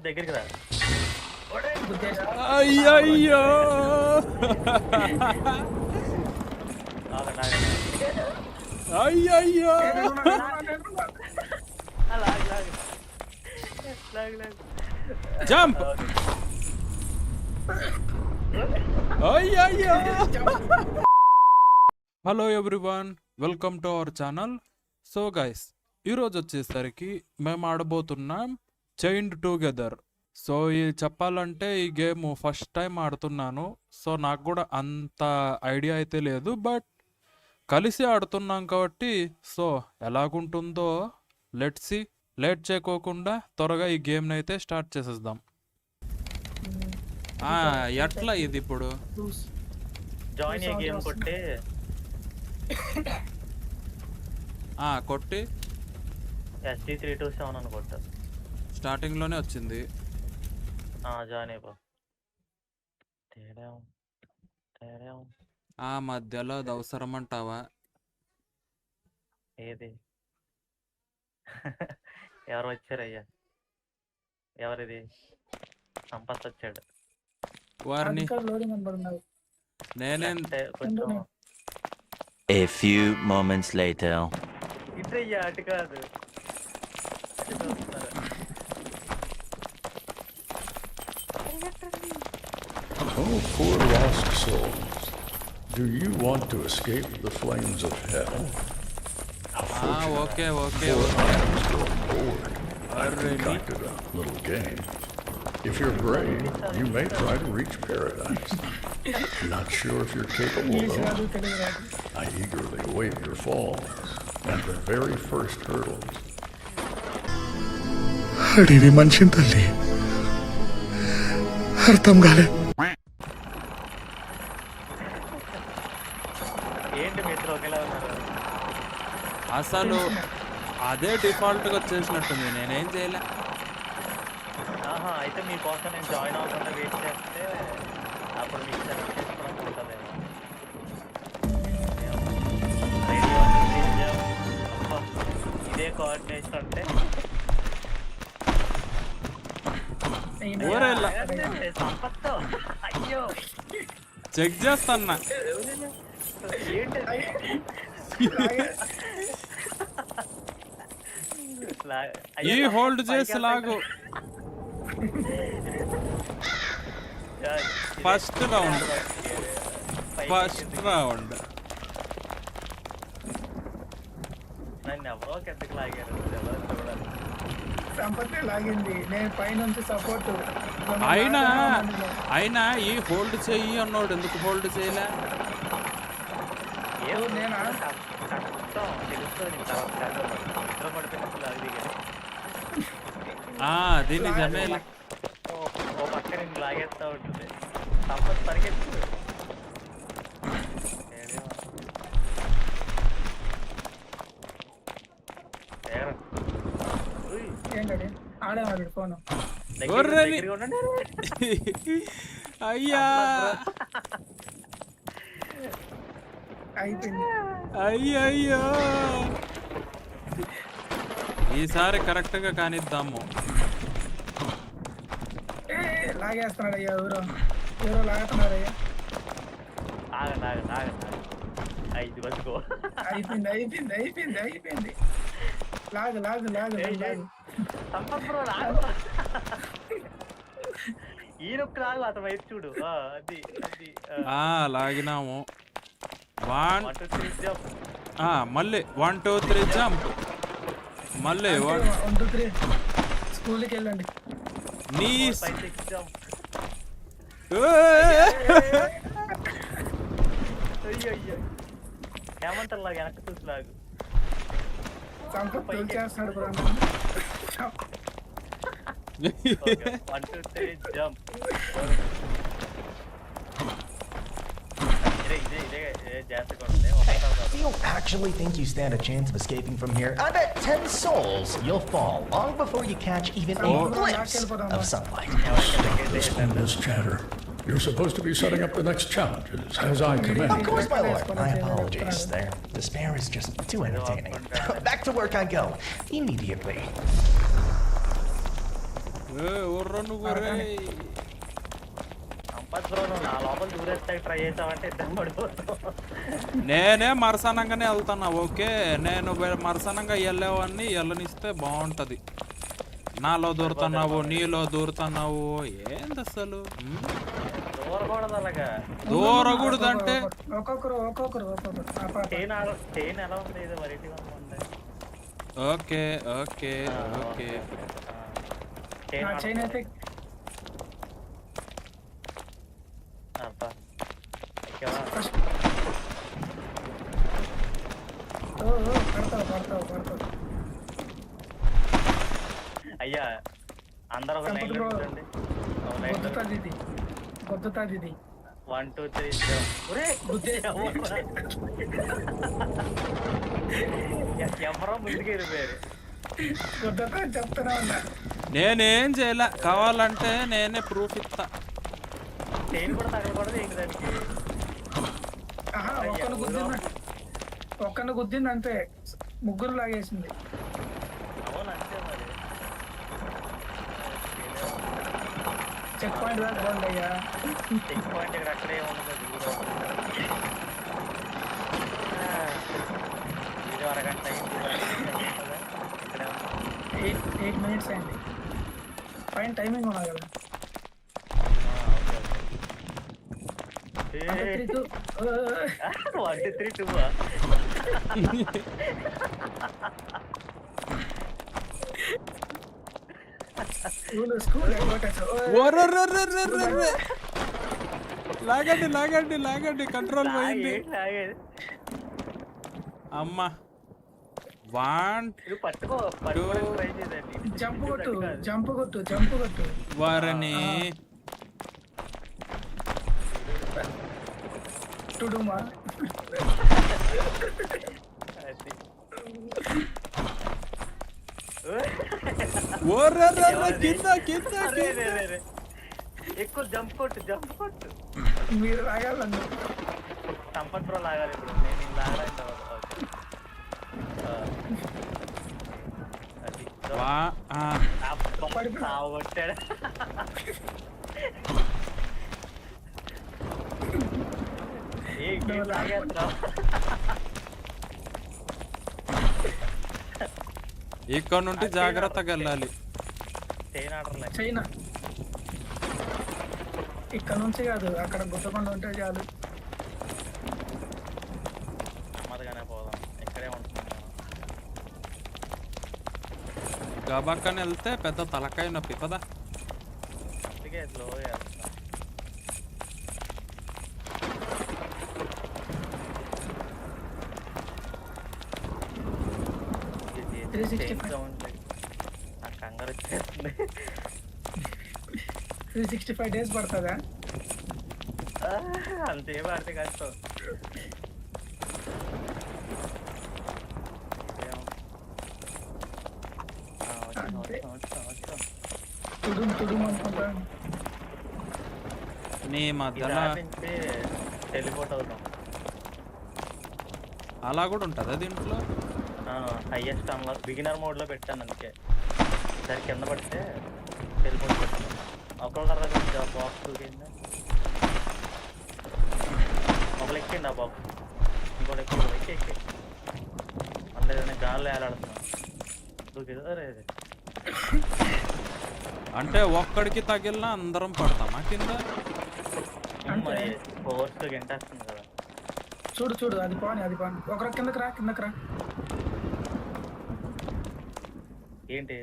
దగ్గరికి రా. అయ్యయ్యో అయ్యయ్యో జంప్ అయ్యయ్యో. Hello everyone, welcome to our channel. So guys, ఈరోజు వచ్చేసరికి మేము ఆడబోతున్నాం చైన్డ్ టుగెదర్. సో ఇది చెప్పాలంటే ఈ గేమ్ ఫస్ట్ టైం ఆడుతున్నాను. సో నాకు కూడా అంత ఐడియా అయితే లేదు, బట్ కలిసి ఆడుతున్నాం కాబట్టి సో ఎలాగుంటుందో లెట్స్ సీ. లేట్ చేయకోకుండా త్వరగా ఈ గేమ్ని అయితే స్టార్ట్ చేసేద్దాం. ఎట్లా ఇది ఇప్పుడు జాయిన్ ఏ గేమ్ కొట్టి కొట్టి ST327 అని కొట్ట. స్టార్టింగ్లోనే వచ్చింది. జాయిన్ అయిపో. ఆ మధ్యలో అది అవసరం అంటావా? ఏది ఎవరు వచ్చారయ్యా? ఎవరిది? సంపత్ వచ్చాడు. వారిని నేనే. కొంచెం A few moments later. ఇద్దయ్యా, అటు కాదు. Oh, poor lost souls. Do you want to escape the flames of hell? Okay I was growing bored. I've concocted a little game. If you're brave, you may try to reach paradise. Not sure if you're capable though. I eagerly await your falls and the very first hurdles. అడివి మనిషిని తల్లి అర్థం కాలే. ఏంటి మిత్రులు ఒకేలా ఉన్నారు? అసలు అదే డిఫాల్ట్గా వచ్చేసినట్టుంది. నేనేం చేయలే. అయితే మీకోసం నేను జాయిన్ అవ్వకుండా వెయిట్ చేస్తే అప్పుడు మీకు సెలెక్ట్ చేసుకోవడం ఉంటుంది. ఇదే కోఆర్డినేషన్ అంటే సంపత్తో. అయ్యో, చెక్ చేస్తాన్నా. ఏంటి ఈ హోల్డ్ చేసి లాగు. ఫస్ట్ రౌండ్ నన్ను ఎవరో కిందకి లాగారు. చూడాలి. సంపత్తి లాగింది, నేను పైనుంచి సపోర్ట్. అయినా ఈ హోల్డ్ చెయ్యి అన్నోడు ఎందుకు హోల్డ్ చేయలే? నేనా దీన్ని జమేలా. ఓ పక్క నేను లాగేస్తా ఉంటుంది. సంపత్ పరిగెత్తు. ఏంటది ఆడేవాడు ఫోన్. అయ్యా అయిపోయింది. అయ్యయ్యో, ఈసారి కరెక్ట్ గా కానిద్దాము. లాగేస్తున్నాడు అయ్యా, ఎవరో లాగుతున్నారు అయ్యా. ఇది బతుకో. అయిపోయింది. లాగు సంపత్ బ్రో లాగు. ఈ నొక్కు లాగు, అతను వైపు చూడు. అది లాగినాము. 1 2 3 జంప్. మళ్ళీ 1 2 3 జంప్. మళ్ళీ 1 2 3 స్కూల్కి వెళ్ళండి. నీ 5 6 జంప్. అయ్యో, ఏమంటారు లాగా వెనక్కి చూసి లాగు. సంపత్ చేస్తున్నాడు bro. 1 2 3 jump. Do you actually think you stand a chance of escaping from here? I bet 10 souls you'll fall long before you catch even a glimpse of sunlight. This endless chatter. You're supposed to be setting up the next challenges, as I command. Of course, my lord. My apologies. Their despair is just too entertaining. Back to work I go immediately. ఎవర్రా నువ్వు రే? Sampath bro నువ్వు నా లోపల దూరేస్తాకి try చేసావంటే ఇద్దరు పడిపోతావు. నేనే మరసనంగానే వెళ్తానా. Okay, నేను మరసనంగా వెళ్ళేవాడిని, వెళ్ళనిస్తే బాగుంటది. నాలో దూరుతున్నావు, నీలో దూరుతున్నావు, ఏంది అసలు? దూరకూడదు అలాగా. దూరకూడదంటే ఒక్కొక్కరు చైన్ ఎలా ఉంది? ఇది వెరైటీగా ఉంది. Okay okay okay. చైన్ అయితే అబ్బా ఎక్కావా? పడతావు. అయ్యా అందరూ ఒక లైన్ లో ఉండండి. గుద్దుతాది ఇది 1 2 3 ఎవరో ముందుకు వెళ్ళిపోయారు. గుద్దుతా చెప్తున్నా ఉన్నా. నేనేం చేయలే, కావాలంటే నేనే ప్రూఫ్ ఇస్తా. చైన్ కూడా తగలకూడదు ఏంటి దానికి? ఒక్కను గుద్దింది అంతే, ముగ్గురు లాగేసింది. అవును అంతే మరి. చెక్ పాయింట్ దాకా బాగుంది అయ్యా. చెక్ పాయింట్ ఇక్కడ అక్కడే ఉండదు. ఇది అరగంట అయింది. ఇక్కడే ఉంది. 8 minutes అయింది. పైన టైమింగ్ ఉన్నది కదా. 1 2 1 2 3 2 స్కూల్ లాగండి కంట్రోల్ పోయింది. అమ్మా పట్టుకో ట్రై చేయండి. జంప్ కొట్టు వారని టుడుమా. ఎక్కువ జంప్ కొట్టు. మీరు రాగాలండి. సంపత్ బ్రో లాగాలి ఇప్పుడు. నేను లాగలేదు. కొట్టాడు. ఇక్కడ నుండి జాగ్రత్తగా వెళ్ళాలి. చైనా ఇక్కడ నుంచి కాదు, అక్కడ గుట్టకుండా ఉంటే చాలు. నెమ్మదిగానే పోదాం. ఇక్కడే ఉంటుంది. గబాక్కని వెళ్తే పెద్ద తలకాయ నొప్పి కదా. అందుకే స్లో చేస్తున్నా. నాకు కంగారు వచ్చేస్తుంది. 365 days పడుతుందా? అంతే పడితే కష్టం. తుడుము అనుకుంటా. నీ మధ్యలో టెలిపోర్ట్ అవుతాం. అలా కూడా ఉంటుందా దీంట్లో? హైయెస్ట్ అన్లాక్ బిగినర్ మోడ్ లో పెట్టాను. అందుకే సరే కింద పడితే టెలిపోర్ట్ పెట్టాను. ఒకళ్ళ బాక్స్ దూకింది. ఒకళ్ళు ఎక్కింది ఆ బాక్స్. ఇంకోటి ఎక్కి మళ్ళీ గాల్లో వేలాడుతున్నా. దూకింది. అరే అంటే ఒక్కడికి తగిలినా అందరం పడతామా కింద? మరి ఫోర్స్ గంటేస్తుంది కదా. చూడు అది పాని ఒకరు కిందకి రా. ఏంటి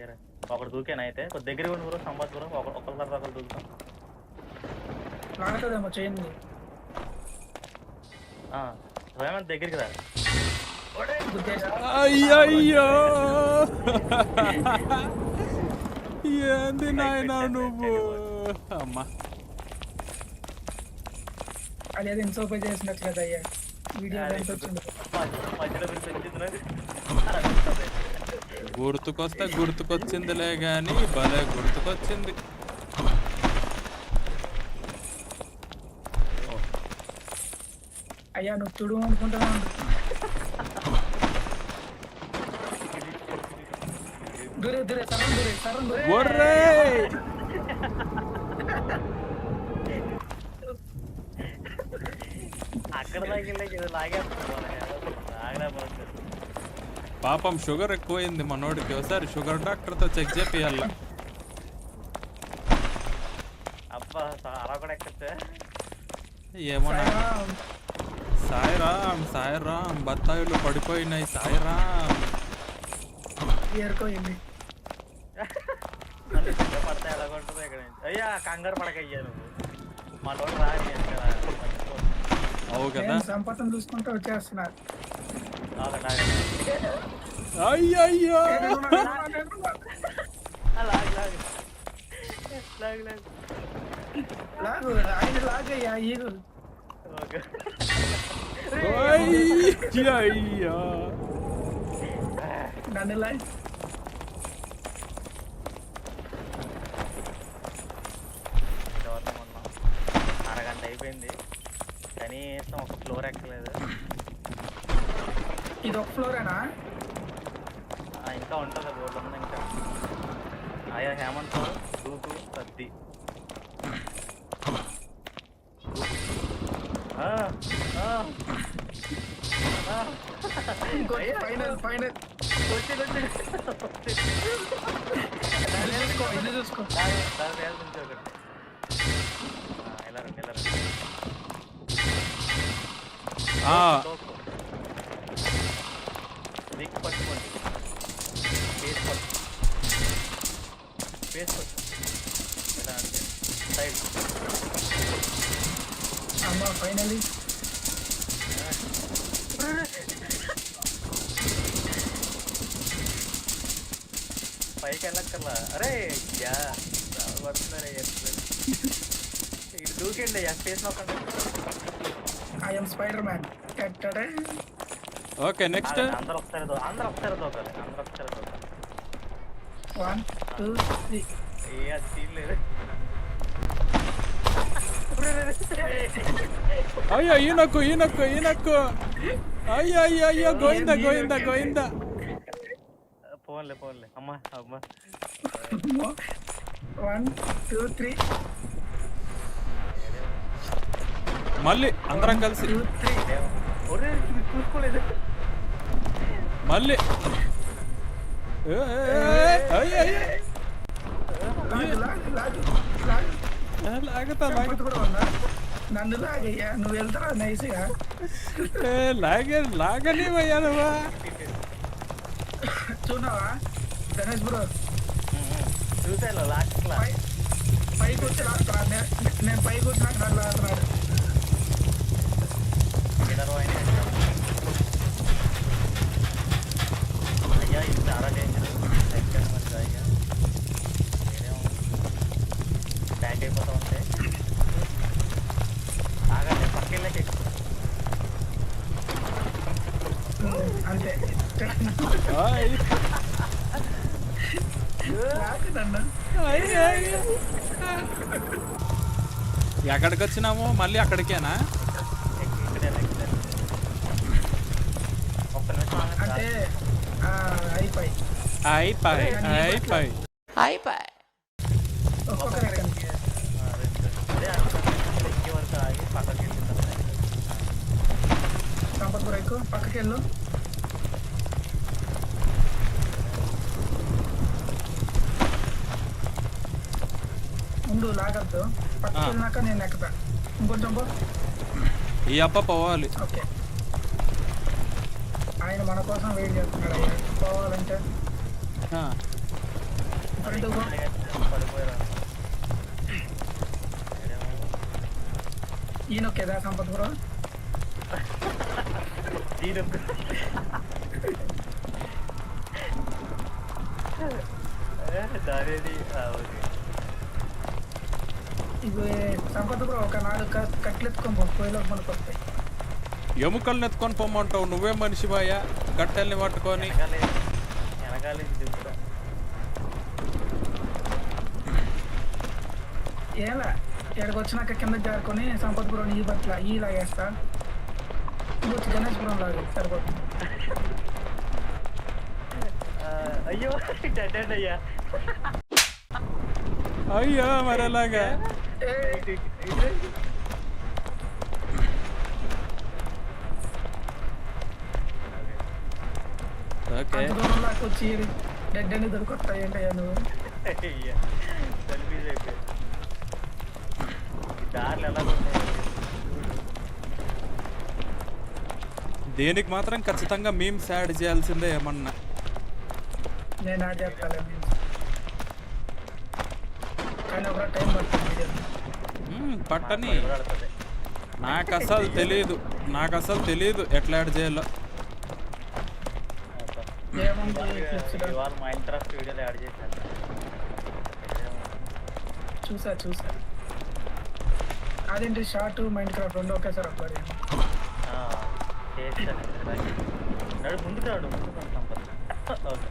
ఒకటి దూకాను అయితే కొద్ది దగ్గర ఉండి ఊరు సంపాద్ దూరం ఒకళ్ళు దూకుతాం. లాగుతుందేమో చైన్. రేమంత్ దగ్గరికి రా. అయ్యయ్యో ఏంది నాయనా నువ్వు? అమ్మా అది అది ఇన్సోపై చేసినట్లేదు అయ్యా. వీడియో గుర్తుకొచ్చిందిలే గాని భలే గుర్తుకొచ్చింది. అయ్యా నువ్వు తుడు అనుకుంటున్నావు. దూరే సరం దూరే ఒర్రే అక్కడ లాగేళ్ళకి ఇది లాగేస్తుంది ఆగలేకపోతుంది. పాపం షుగర్ ఎక్కువైంది మనోడికి. ఒకసారి షుగర్ డాక్టర్తో చెక్ చేపియాల. అబ్బా అలా కూడా ఎక్కచ్చే. ఏమో సాయిరామ్ బత్తాయిలు పడిపోయినాయి సాయిరామ్. ఏరుకోయింది. మళ్ళీ చిన్న పడితే ఎలా ఉంటుంది ఇక్కడ నుంచి. అయ్యా కంగారు పడకయ్యా నువ్వు మనోడు రాని ఇక్కడ అవు కదా. నేను సంపత్తిని చూసుకుంటూ వచ్చేస్తున్నారు. అయ్యయ్యో లాగు ఆయన లాగయ్యా ఈగు. అయ్యయ్యో నన్ను లాగ్ అరగంట అయిపోయింది కనీసం ఒక ఫ్లోర్ ఎక్కలేదు. ఇది ఒక ఫ్లోరేనా? ఇంకా ఉంటుంది రోడ్డు ఉంది ఇంకా. ఆయా హేమంత్ దూకు సర్ది ఫైనల్ ఇది చూసుకో. ఇలా రండి దిక్కు పట్టుకోండి. ఫేస్ పట్టు ఇలా అంటే సైడ్. అమ్మా ఫైనలీ పైకి వెళ్ళక్కర్లా. అరే యా పడుతున్నారే ఇటు దూకండి యా ఫేస్ నొక్కండి. I'm spider man. Okay next. అందరూ ఒకసారి దూకాలి. 1 2 3. ఏ అది తీయలేదు. అయ్యో ఈనక్కు అయ్యో గోయిందా. పోన్లే అమ్మా 1 2 3. మళ్ళీ అందరం కలిసి 2 3. చూసుకోలేదు. మళ్ళీ లాగుతా కూడా ఉందా? నన్ను లాగయ్యా నువ్వు వెళ్తారా నైస్గా. లాగనివయ్యా నువ్వా. చూడవా గణేష్ బ్రో చూసాను లాస్ట్ క్లాస్ పైకి వచ్చి లాగుతున్నాడు. నేను పైకి వచ్చినాక నన్ను లాగుతున్నాడు. అయ్యా ఇది చాలా డేంజర్. మరి అయ్యా బ్యాక్ అయిపోతా ఉంటే ఆగండి పక్కెళ్ళకి అంతే లాగు నన్ను. ఎక్కడికి వచ్చినాము మళ్ళీ అక్కడికేనా? ఒక్క నిమిషం అంటే అయిపోయి ఒక్కొక్క రకంగా అదే ఎక్కి వరకు ఆగి పక్కకి వెళ్ళింది. సంపత్ బ్రో ఎక్కువ పక్కకి వెళ్ళు. ముందు లాగద్దు. పక్కకి వెళ్ళినాక నేను ఎక్కుతా. ఇంకొంచెం పో. ఈ అప్ప పోవాలి. ఓకే ఆయన మన కోసం వెయిట్ చేస్తున్నాడు. అయ్యా పోవాలంటే పడిపోయారు. ఈయనొక్కేదా సంపత్ బ్రో? దారేది ఇవి సంపత్ బ్రో ఒక 4 కట్లు ఎత్తుకొని పోయిలోకి మనకు వస్తాయి. ఎముకల్ని ఎత్తుకొని పొమ్మంటావు నువ్వే మనిషి బాయా. కట్టెల్ని పట్టుకొని వెనకాల ఏలా ఎక్కడికి వచ్చినాక కింద జారుకొని సంపత్ బ్రోని ఈ బట్ల ఈ లాగేస్తా. ఇంకొచ్చి గణేష్ బ్రో లాగే సరిపోతుంది. అయ్యో డెడ్ అయ్యా. అయ్యో మరి అలాగా ఓకే. అంత దూరం దాకా వచ్చి డెడ్ అని దొరుకుతాయి ఏంటయ్యా నువ్వు? అయ్యా కన్ఫ్యూజ్ అయిపోయి దారిలో ఎలా ఉన్నాయి. దీనికి మాత్రం ఖచ్చితంగా మీమ్స్ యాడ్ చేయాల్సిందే ఏమన్నా. నేను ఆ చేస్తాను కానీ ఒక టైం పడుతుంది వీడియో. పట్టని పడుతుంది. నాకు అసలు తెలియదు ఎట్లా యాడ్ చేయాలో. ఏముంది క్లిప్స్ ఇవాళ మైన్క్రాఫ్ట్ వీడియోలు యాడ్ చేశాను. చూసా అదేంటి షార్ట్ మైండ్ క్రాఫ్ట్ రెండు ఒకేసారి అప్లోడ్ చేశాను. నడు ముందుకు రాడు సంపద. ఓకే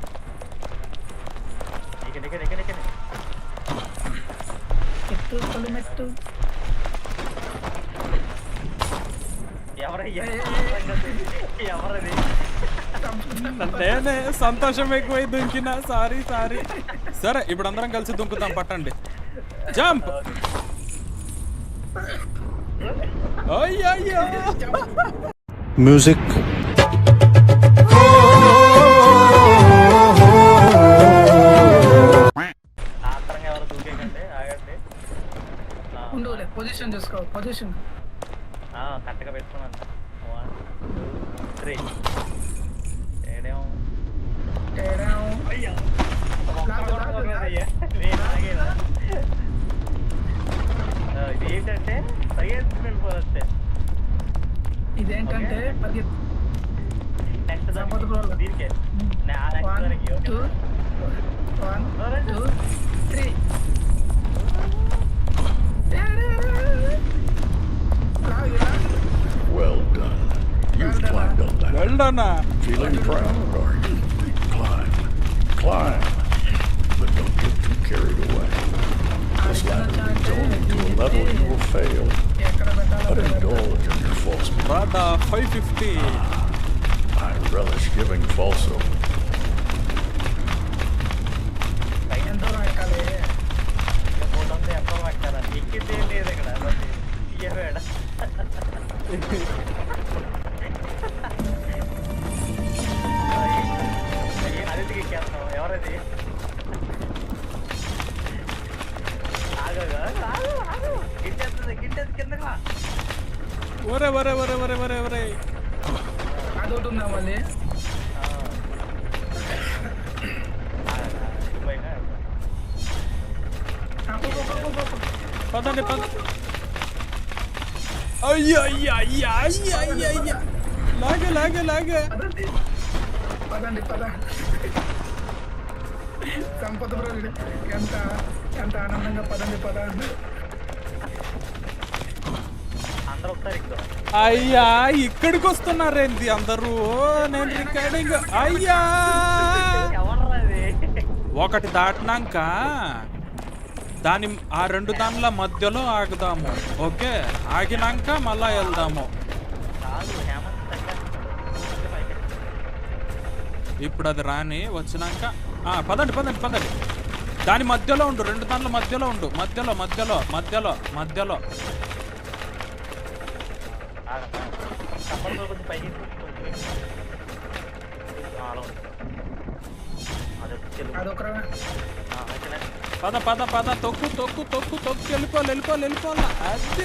ఎత్తు తొలిమెట్టు ఎవరయ్యా ఎవరది? నేనే సంతోషం ఎక్కువై దుంకినా. సారీ సరే ఇప్పుడు అందరం కలిసి దుంకుతాం. పట్టండి. జంప్. అయ్యయ్యో మ్యూజిక్ ఆత్రంగా ఎవరు దూకేకండి. ఆగండి. ఉండవులే పొజిషన్ చూసుకో పొజిషన్. కరెక్ట్గా పెట్టుకున్నాను. 1 2 3 ఏడేమో అయ్యా ఇది ఏంటంటే పరిగెత్తి వెళ్ళిపోతే ఇదేంటంటే పరిగెత్తు. నెక్స్ట్ సంపద బ్రోల. దీనికే 1 2 1 2 3 Well done. You've climbed a ladder. వెళ్ళనా. Feeling proud, are you? Climb. But don't get too carried away. This ladder leads only to a level you will fail. ఎక్కడ But పెట్టాలో indulge in your false belief. రాదా 550. I relish giving false hope. ఎంతో ఎక్కాలి. Photo ఎంతో పట్టారా? ఎక్కితే లేదు ఇక్కడ ఇయ్యవేడ. అదికి ఎక్కేస్తాం. ఎవరది? ఆగగా గిట్టేస్తుంది కిందగా. ఒరే అదొకటి ఉందా మళ్ళీ? పదండి. అయ్యయ్యా లాగే పదండి సంపద బ్రో ఎంత ఆనందంగా పద. అందరూ ఒకసారి ఎక్కుతారు. అయ్యా ఇక్కడికి వస్తున్నారేంటి అందరూ? నేను రికార్డింగ్. అయ్యా ఎవరది? ఒకటి దాటినాక ఆ 2 దానిల మధ్యలో ఆగుదాము. ఓకే ఆగినాక మళ్ళా వెళ్దాము. కాదు హేమంత్ తగ్గ ఇప్పుడు అది రాని వచ్చినాక పదండి. దాని మధ్యలో ఉండు. 2 దానిల మధ్యలో ఉండు. మధ్యలో కొంచెం పైకి అదొక పద తొక్కు వెళ్ళిపోవాలా. అదే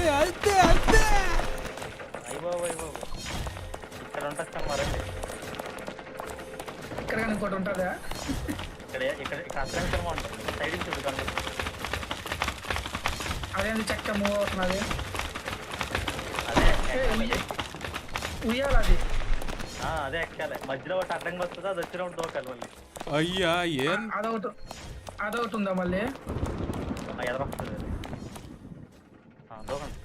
అయ్యో ఇక్కడ ఉంటాం మరండి. ఇక్కడ కానీ ఇంకోటి ఉంటుందా? ఇక్కడ అత్యంత ఉంటుంది. సైడ్ చూద్దాం. అదేంటి చెక్క మూవ్ అవుతున్నది. అదే ఉయ్యాలి అది. అదే ఎక్కాలి. మధ్యలో ఒకటి అడ్డంగా వస్తుంది. అది వచ్చినప్పుడు దోకాలి మళ్ళీ. అయ్యా ఏం అదొకటి ఉందా మళ్ళీ? ఎదరొస్తుంది దోకండి.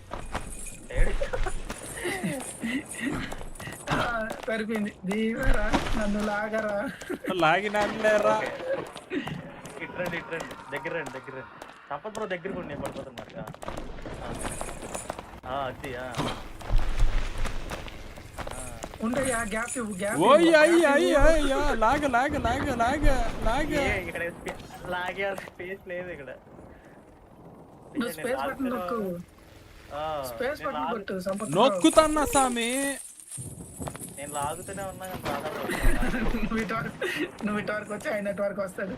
సరిపోయింది. దీవరా నన్ను లాగినారా. ఇట్రండి దగ్గర రండి. సంపత్ బ్రో దగ్గరకు ఉండి పడిపోతుంది మాట. అది ఉండయ్యా గ్యాప్ ఇవ్వు గ్యాప్ ఓయ్ అయ్య అయ్య అయ్య లాగ లాగ లాగ లాగ లాగ ఇక్కడ లాగే స్పేస్ లేదు ఇక్కడ. నువ్వు స్పేస్ బటన్ నొక్కు స్పేస్ బటన్ కొట్టు సంపత్ బ్రో. నొక్కుతన్నా సామి. నేను లాగుతూనే ఉన్నా కానీ రాలేదు. నువ్వు ఇటు వరకు వచ్చి ఆయన ఇటు వరకు వస్తాడు.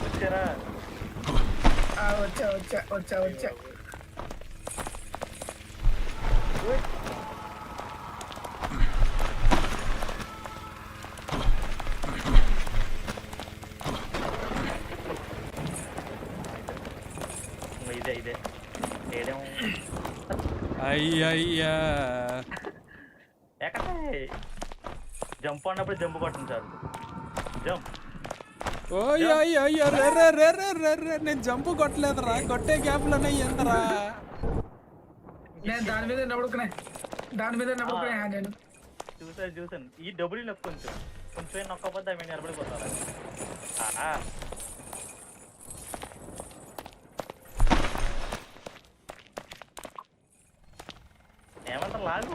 వచ్చారా? వచ్చా వచ్చా వచ్చా వచ్చా. ఇదే ఏదేమో అయ్యయ్యా ఎక్కడ జంప్ అన్నప్పుడు జంప్ కొట్టండి సార్. జంప్. ఓయ్ అయ్య అయ్య రే రే రే రే రే రే నేను జంపు కొట్టలేదురా, కొట్టే గ్యాప్లోనే ఎంతరా. నేను దాని మీద నడుకునే నేను చూసాను ఈ డబ్బులు నొక్కు కొంచెం నొక్కపోతే అవి నిలబడిపోతారా. ఏమంటారు లాగు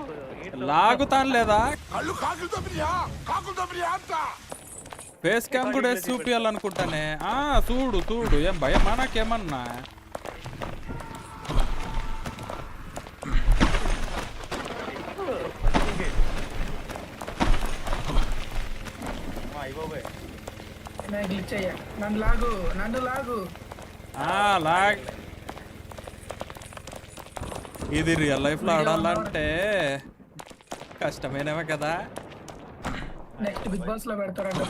లాగుతాను లేదా ఫేస్ క్యామ్ కూడా వేసి చూపించాలనుకుంటానే. చూడు చూడు ఏం భయమా నాకేమన్నా. అయిపోయి నేను గ్లిచ్ అయ్యా. నన్ను లాగు లాగ్. ఇది రియల్ లైఫ్ లో ఆడాలంటే కష్టమైనవే కదా. నెక్స్ట్ బిగ్ బాస్ లో పెడతారంట.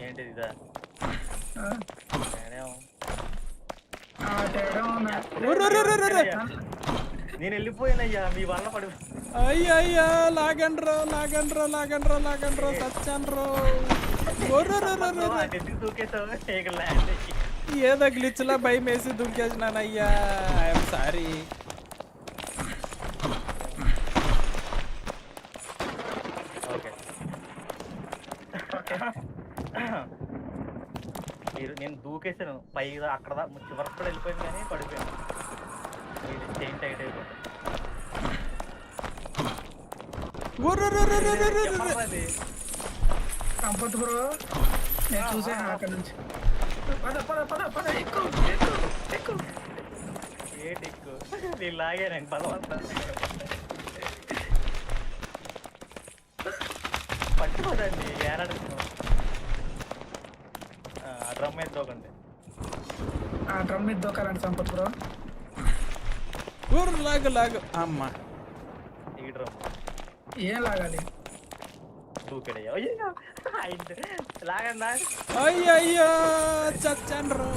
ఏంటిది ఇదా? నేను వెళ్ళిపోయానయ్యా మీ వల్ల పడి. అయ్యయ్యా లాగండ్రో లాగండ్రో లాగండ్రో లాగండ్రో సచ్చండ్రో. ఏదో గ్లిచ్ లా భయం వేసి దుంకేసినానయ్యా. I'm sorry. నేను దూకేసాను పైగా అక్కడ చివరికి కూడా వెళ్ళిపోయింది కానీ పడిపోయాను. చైన్ టైట్ అయిపోయింది. సంపత్ బ్రో నేను చూసాను అక్కడ నుంచి. ఏంటి ఎక్కువ నేను లాగాను బలవంతా పట్టుకోదండి. ఏడాడుతున్నాం డ్రమ్ మీద దూకండి. డ్రమ్ మీద దూకాలండి సంపత్ బ్రో. లాగు లాగు అమ్మా. ఈ డ్రమ్ ఏం లాగాలి? దూకడయ్యా లాగండి. అయ్యయ్యో చచ్చండ్రో.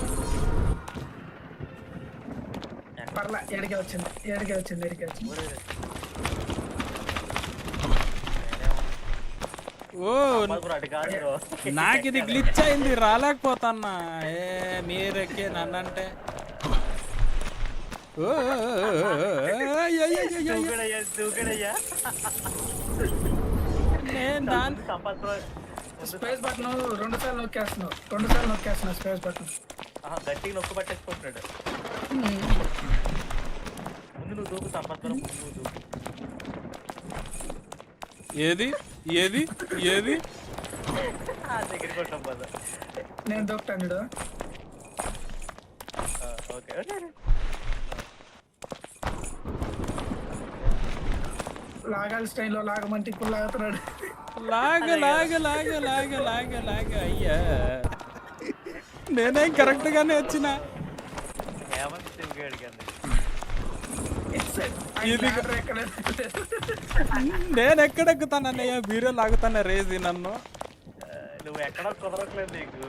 పర్లా ఎడికే వచ్చింది. ఓ నాకు ఇది గ్లిచ్ అయింది రాలేకపోతాన్నా. మీరెక్కే నన్నంటే నేను దాని స్పేస్ బటన్ 2 సార్లు నొక్కేస్తున్నా స్పేస్ బటన్. గట్టిగా నొక్కు పట్టేసుకుంటున్నాడు. ముందు నువ్వు దూకు సంపత్సరం. ముందు దూకు. ఏది ఏది ఏది దగ్గరికి కొట్టాం కదా. నేను దూకుతాను. ఓకే లాగాలి స్టైల్లో లాగమంటే ఇప్పుడు లాగుతున్నాడు. లాగ లాగ లాగ లాగ లాగ లాగ. అయ్యా నేనేం కరెక్ట్ గానే వచ్చిన. నేను ఎక్కడెక్కుతానన్నయ్య, మీరే లాగుతాను రేసి నన్ను. నువ్వు ఎక్కడ కుదరట్లేదు నీకు.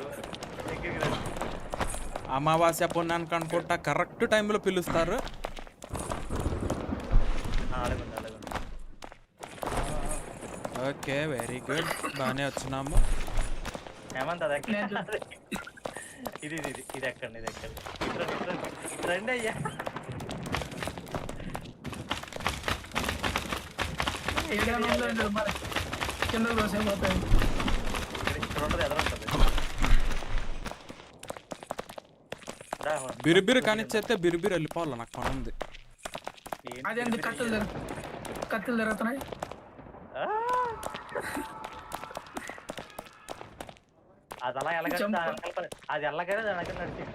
అమావాస్య పుణ్యానికి అనుకుంటా కరెక్ట్ టైంలో పిలుస్తారు. ఓకే వెరీ గుడ్, బాగానే వచ్చినాము. హేమంత్ అది ఎక్కడ? ఇది ఎక్కండి. ఇటు రండి అయ్యా. కింద కోసం పోతాయి. ఇక్కడ ఉంటుంది ఎదురుంటుంది. బిరిబిరి కానిచ్చేస్తే బిరిబిరి వెళ్ళిపోవాలి, నాకు పని ఉంది. అది ఎందుకు కత్తులు తిరుగుతున్నాయి? అది అలా అది ఎల్లగానే దాని దగ్గర నడిచింది.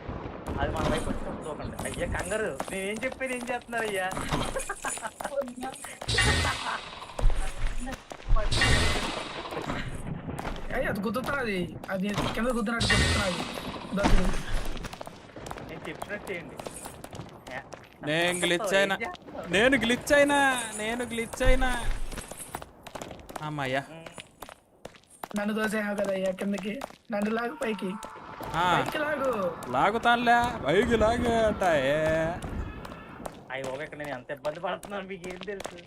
అది మన వైపు వచ్చినప్పుడు చూడండి. అయ్యా కంగారు, నేనేం చెప్పాను ఏం చేస్తున్నారు అయ్యా? అది గుద్దుతున్నది, అది కింద గుద్దినట్టు గుద్దుతున్నది. దగ్గర నేను చెప్పినట్టు చేయండి. నేను గ్లిచ్ అయినా అమ్మయ్యా. నన్ను దోసేసావు కదా అయ్యా కిందకి. నన్ను లాగు పైకి, పైకి లాగు. లాగుతానులే, పైకి లాగే అట. అయ్యి బాబు, ఇక్కడ నేను ఎంత ఇబ్బంది పడుతున్నాను మీకు ఏం తెలుసు?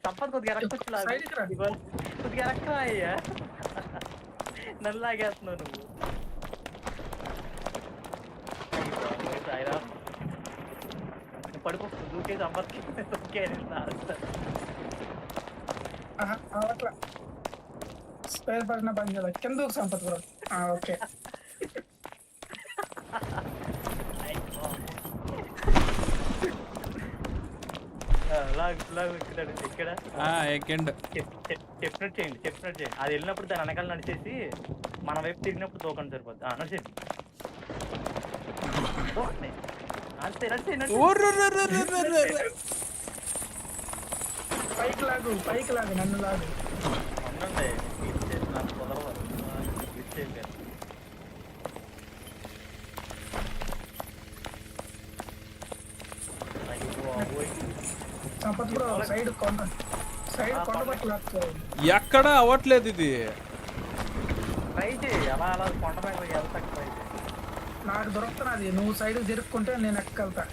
సంపద కొద్దిగా ఎరక్కొచ్చు, కొద్దిగా ఎరక్కరా అయ్యా. నన్ను లాగేస్తున్నావు నువ్వు. పడిపోతుంది దూకే సంపత్కి దూకే. అట్లా స్పేర్ పడిన పని కదా కింద సంపత్ కూడా. ఓకే, ఇక్కడ చెప్పినట్టు చేయండి. అది వెళ్ళినప్పుడు దాని వెనకాల నడిచేసి మన వైపు తిరిగినప్పుడు తోకండి సరిపోద్ది. నడిచేయండి, అంతే పైకి లాగు నన్ను లాగు. ఉండండి, నాకు కుదరదు. లిఫ్ట్ చేయండి. సంపత్ కూడా సైడ్ కొండ పట్టు లాగుతావు. ఎక్కడ అవ్వట్లేదు ఇది. ట్రై చేయి, అలా అలా కొండ మీద వెళ్తాకు ట్రై చేయి. నాకు దొరుకుతున్నది, నువ్వు సైడ్ తిరుక్కుంటే నేను ఎక్కగలుగుతా.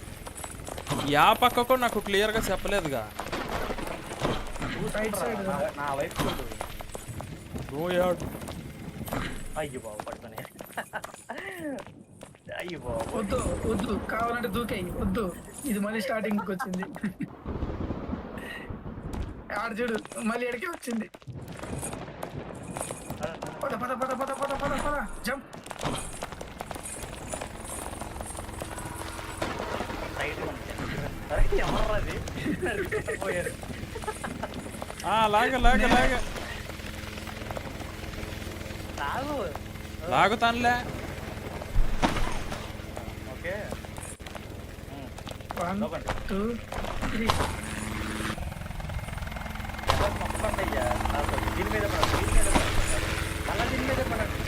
యా పక్కకు నాకు క్లియర్ గా చెప్పలేదుగా. సైడ్ నా వైపు చూడు. అయ్యో బాబు పడుతున్నాయి. అయ్యో బాబు, వద్దు కావాలంటే దూకేయి. వద్దు, ఇది మళ్ళీ స్టార్టింగ్ వచ్చింది. ఆడు చూడు మళ్ళీ ఎడికే వచ్చింది. పద పద పద పద పద పద పద జంప్. ఎవర్రది పోయారు. లాగుతానులే. ఓకే, 1 2 3. అయ్యా దీని మీద పడండి, అలా దీని మీద పడండి.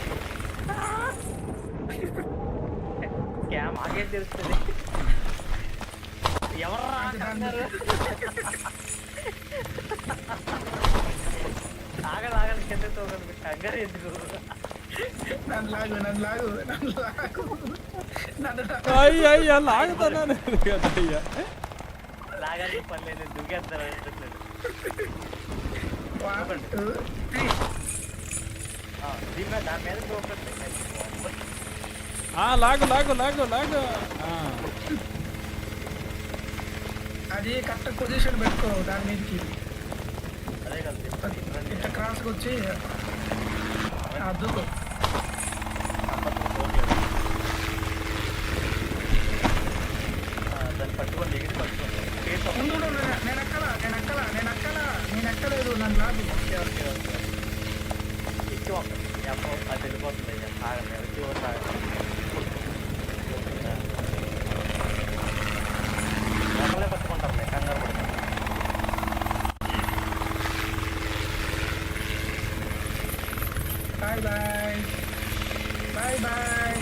క్యామ్ ఆగే తెలుస్తుంది. ఎవర్రా కంగారు? ఆగలి కింద తోగలి కంగారు ఎందుకు? అయ్యా లాగుతాను కదయ్యా. లాగాలి పని లేదు, దూకేస్తారు. దీని మీద దాని మీద లాగు. అది కరెక్ట్ పొజిషన్ పెట్టుకో దాని మీదకి. అదే కదా ఇట్లా క్రాస్కి వచ్చి దూకు. దాన్ని పట్టుకోండి, ఎగిరి పట్టుకోండి. నేను ఎక్కలేదు, నన్ను లాగు. ఎక్కువ అది వెళ్ళిపోతుంది. ఆగండి, ఎక్కువ సాగండి. లోపలే పట్టుకుంటారులే, కంగారు పడతారు. Bye bye.